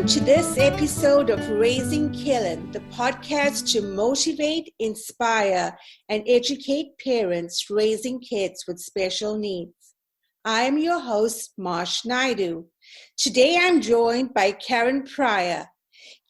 Welcome to this episode of Raising Kellen, the podcast to motivate, inspire, and educate parents raising kids with special needs. I am your host, Marsh Naidu. Today I'm joined by Karen Pryor.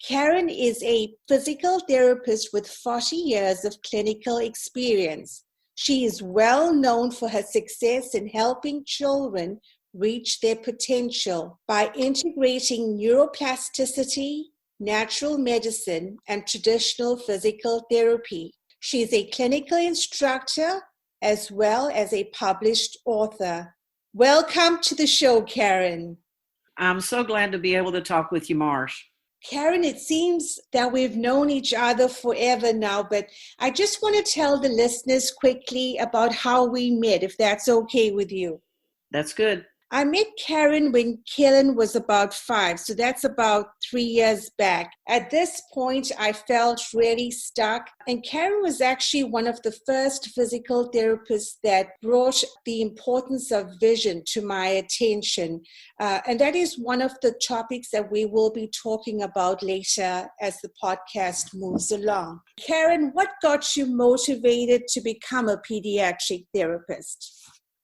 Karen is a physical therapist with 40 years of clinical experience. She is well known for her success in helping children reach their potential by integrating neuroplasticity, natural medicine, and traditional physical therapy. She is a clinical instructor as well as a published author. Welcome to the show, Karen. I'm so glad to be able to talk with you, Marsh. Karen, it seems that we've known each other forever now, but I just want to tell the listeners quickly about how we met, if that's okay with you. That's good. I met Karen when Kellen was about 5, so that's about 3 years back. At this point, I felt really stuck, and Karen was actually one of the first physical therapists that brought the importance of vision to my attention, and that is one of the topics that we will be talking about later as the podcast moves along. Karen, what got you motivated to become a pediatric therapist?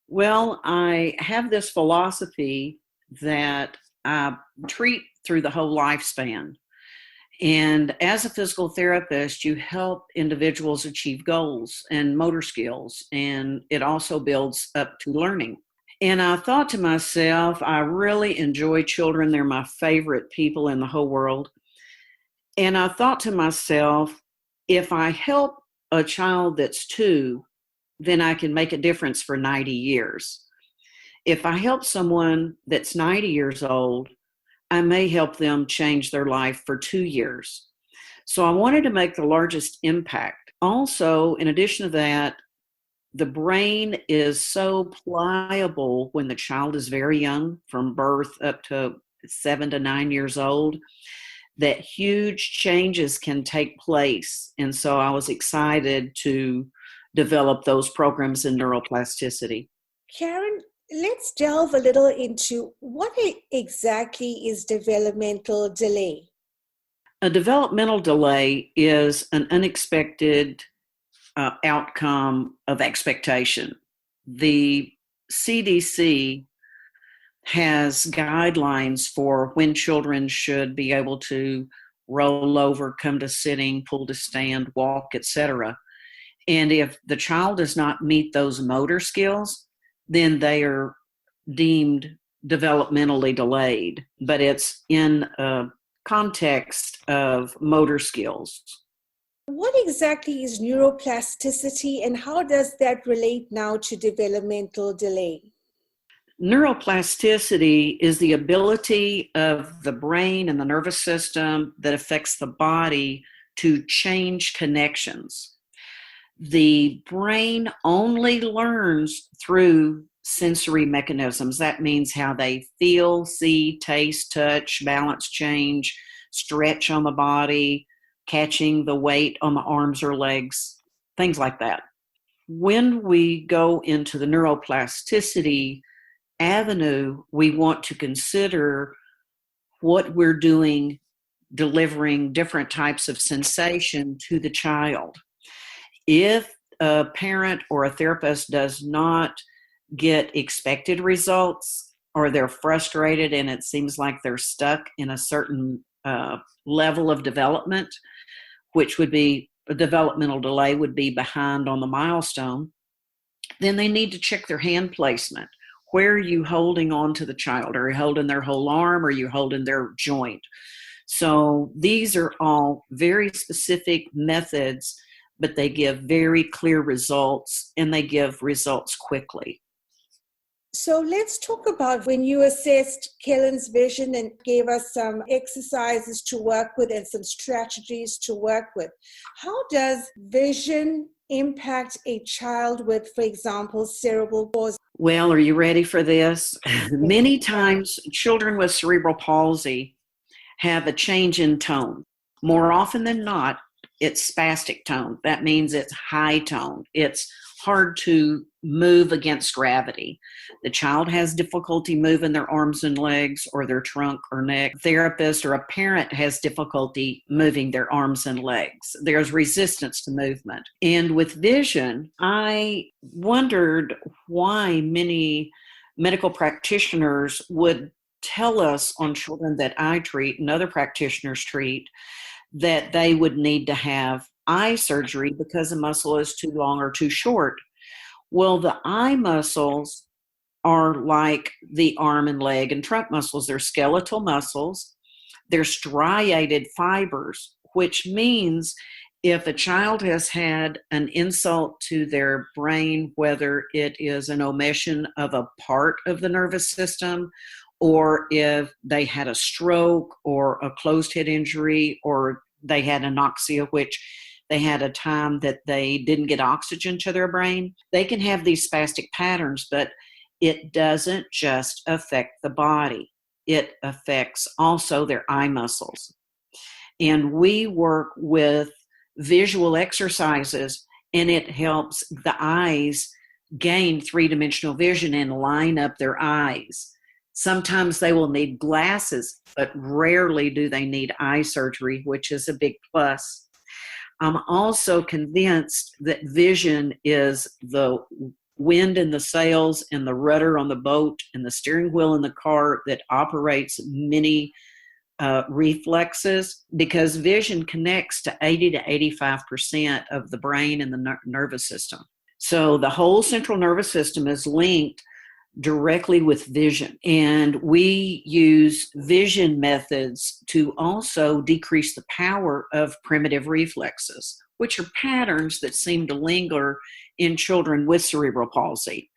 Well, I have this philosophy that I treat through the whole lifespan. And as a physical therapist, you help individuals achieve goals and motor skills, and it also builds up to learning. And I thought to myself, I really enjoy children. They're my favorite people in the whole world. And I thought to myself, if I help a child that's 2, then I can make a difference for 90 years. If I help someone that's 90 years old, I may help them change their life for 2 years. So I wanted to make the largest impact. Also, in addition to that, the brain is so pliable when the child is very young, from birth up to 7 to 9 years old, that huge changes can take place. And so I was excited to develop those programs in neuroplasticity. Karen, let's delve a little into what exactly is developmental delay. A developmental delay is an unexpected outcome of expectation. The CDC has guidelines for when children should be able to roll over, come to sitting, pull to stand, walk, etc. And if the child does not meet those motor skills, then they are deemed developmentally delayed. But it's in a context of motor skills. What exactly is neuroplasticity, and how does that relate now to developmental delay? Neuroplasticity is the ability of the brain and the nervous system that affects the body to change connections. The brain only learns through sensory mechanisms. That means how they feel, see, taste, touch, balance change, stretch on the body, catching the weight on the arms or legs, things like that. When we go into the neuroplasticity avenue, we want to consider what we're doing, delivering different types of sensation to the child. If a parent or a therapist does not get expected results, or they're frustrated and it seems like they're stuck in a certain level of development, which would be a developmental delay, would be behind on the milestone, then they need to check their hand placement. Where are you holding on to the child? Are you holding their whole arm? Or are you holding their joint? So these are all very specific methods, but they give very clear results, and they give results quickly. So let's talk about when you assessed Kellen's vision and gave us some exercises to work with and some strategies to work with. How does vision impact a child with, for example, cerebral palsy? Well, are you ready for this? Many times children with cerebral palsy have a change in tone. More often than not, it's spastic tone. That means it's high tone. It's hard to move against gravity. The child has difficulty moving their arms and legs or their trunk or neck. Therapist or a parent has difficulty moving their arms and legs. There's resistance to movement. And with vision, I wondered why many medical practitioners would tell us on children that I treat and other practitioners treat that they would need to have eye surgery because the muscle is too long or too short. Well, the eye muscles are like the arm and leg and trunk muscles. They're skeletal muscles. They're striated fibers, which means if a child has had an insult to their brain, whether it is an omission of a part of the nervous system, or if they had a stroke or a closed head injury, or they had anoxia, which they had a time that they didn't get oxygen to their brain, they can have these spastic patterns, but it doesn't just affect the body. It affects also their eye muscles. And we work with visual exercises, and it helps the eyes gain three-dimensional vision and line up their eyes. Sometimes they will need glasses, but rarely do they need eye surgery, which is a big plus. I'm also convinced that vision is the wind in the sails and the rudder on the boat and the steering wheel in the car that operates many reflexes, because vision connects to 80 to 85% of the brain and the nervous system. So the whole central nervous system is linked directly with vision. And we use vision methods to also decrease the power of primitive reflexes, which are patterns that seem to linger in children with cerebral palsy.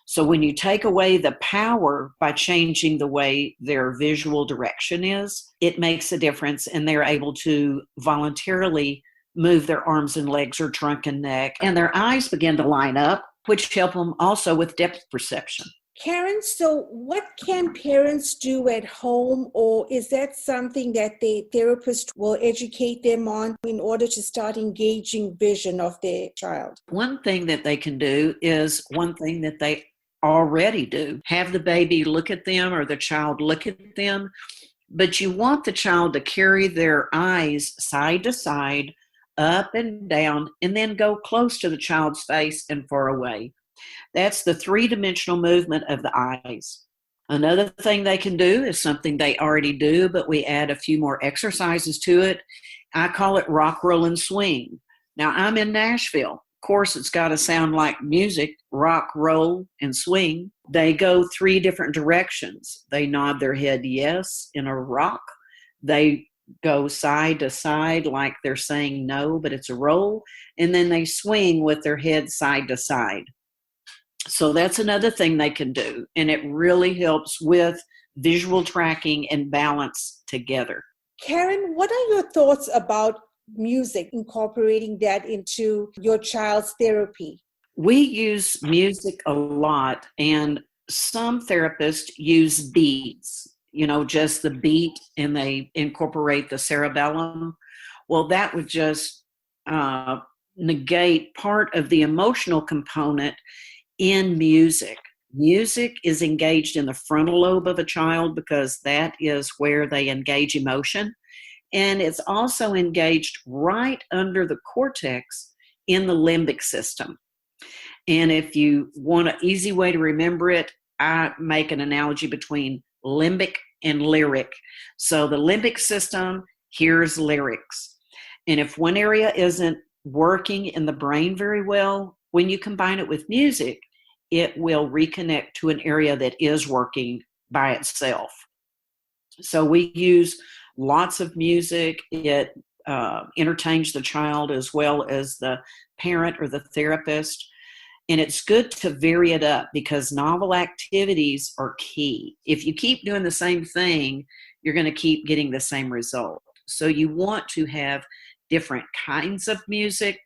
So when you take away the power by changing the way their visual direction is, it makes a difference, and they're able to voluntarily move their arms and legs or trunk and neck, and their eyes begin to line up, which help them also with depth perception. Karen, so what can parents do at home, or is that something that the therapist will educate them on in order to start engaging vision of their child? One thing that they can do is one thing that they already do. Have the baby look at them or the child look at them, but you want the child to carry their eyes side to side, up and down, and then go close to the child's face and far away. That's the three-dimensional movement of the eyes. Another thing they can do is something they already do, but we add a few more exercises to it. I call it rock, roll, and swing. Now, I'm in Nashville. Of course, it's got to sound like music, rock, roll, and swing. They go three different directions. They nod their head yes in a rock. They go side to side like they're saying no, but it's a roll. And then they swing with their head side to side. So that's another thing they can do, and it really helps with visual tracking and balance together. Karen, what are your thoughts about music, incorporating that into your child's therapy? We use music a lot, and some therapists use beats, just the beat, and they incorporate the cerebellum. Well, that would just negate part of the emotional component in music. Music is engaged in the frontal lobe of a child because that is where they engage emotion. And it's also engaged right under the cortex in the limbic system. And if you want an easy way to remember it, I make an analogy between limbic and lyric. So the limbic system hears lyrics. And if one area isn't working in the brain very well, when you combine it with music, it will reconnect to an area that is working by itself. So we use lots of music. It entertains the child as well as the parent or the therapist. And it's good to vary it up because novel activities are key. If you keep doing the same thing, you're going to keep getting the same result. So you want to have different kinds of music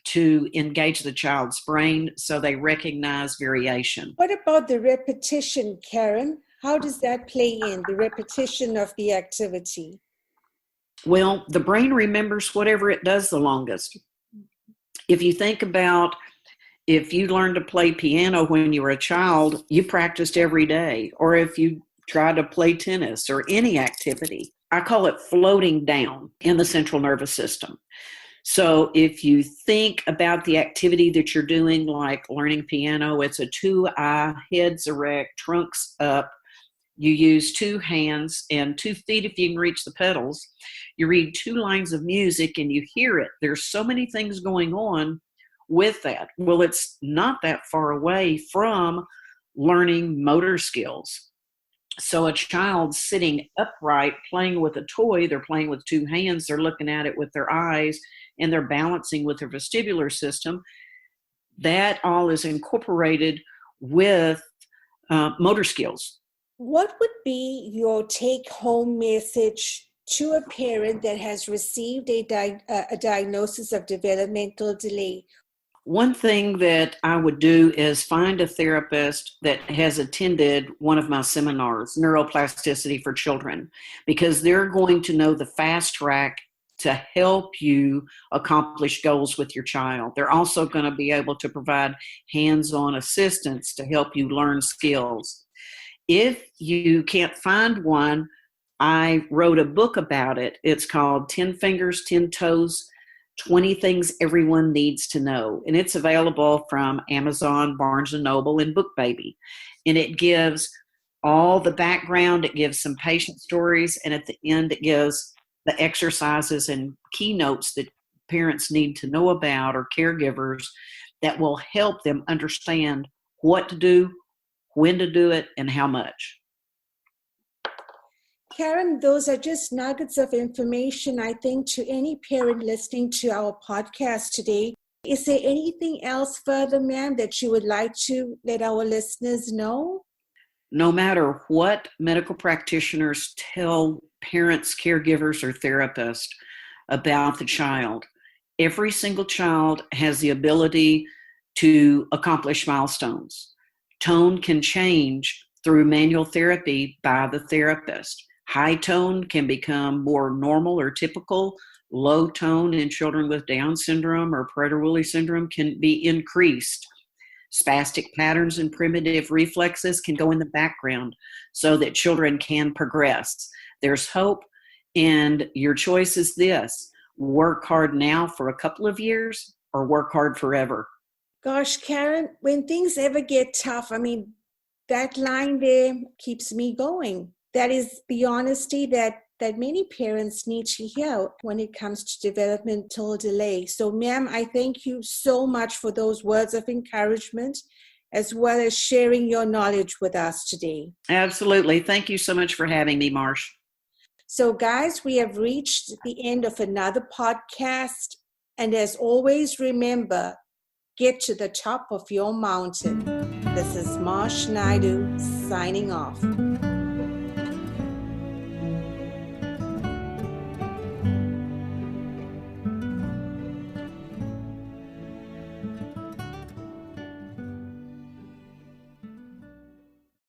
to engage the child's brain so they recognize variation. What about the repetition, Karen? How does that play in, the repetition of the activity? Well, the brain remembers whatever it does the longest. If you think about, if you learned to play piano when you were a child, you practiced every day. Or if you tried to play tennis or any activity, I call it floating down in the central nervous system. So if you think about the activity that you're doing, like learning piano, it's a 2-eye, heads erect, trunks up. You use 2 hands and 2 feet if you can reach the pedals. You read 2 lines of music and you hear it. There's so many things going on with that. Well, it's not that far away from learning motor skills. So a child sitting upright playing with a toy, they're playing with 2 hands, they're looking at it with their eyes, and they're balancing with their vestibular system. That all is incorporated with motor skills. What would be your take-home message to a parent that has received a diagnosis of developmental delay? One thing that I would do is find a therapist that has attended one of my seminars, Neuroplasticity for Children, because they're going to know the fast track to help you accomplish goals with your child. They're also going to be able to provide hands-on assistance to help you learn skills. If you can't find one, I wrote a book about it. It's called 10 Fingers, 10 Toes, 20 Things Everyone Needs to Know. And it's available from Amazon, Barnes & Noble, and BookBaby. And it gives all the background. It gives some patient stories. And at the end, it gives the exercises and keynotes that parents need to know about, or caregivers, that will help them understand what to do, when to do it, and how much. Karen, those are just nuggets of information, I think, to any parent listening to our podcast today. Is there anything else further, ma'am, that you would like to let our listeners know? No matter what medical practitioners tell parents, caregivers, or therapists about the child, every single child has the ability to accomplish milestones. Tone can change through manual therapy by the therapist. High tone can become more normal or typical. Low tone in children with Down syndrome or Prader-Willi syndrome can be increased. Spastic patterns and primitive reflexes can go in the background so that children can progress. There's hope, and your choice is this: work hard now for a couple of years or work hard forever. Gosh, Karen, when things ever get tough, that line there keeps me going. That is the honesty that many parents need to hear when it comes to developmental delay. So, ma'am, I thank you so much for those words of encouragement, as well as sharing your knowledge with us today. Absolutely. Thank you so much for having me, Marsh. So, guys, we have reached the end of another podcast. And as always, remember, get to the top of your mountain. This is Marsh Naidu signing off.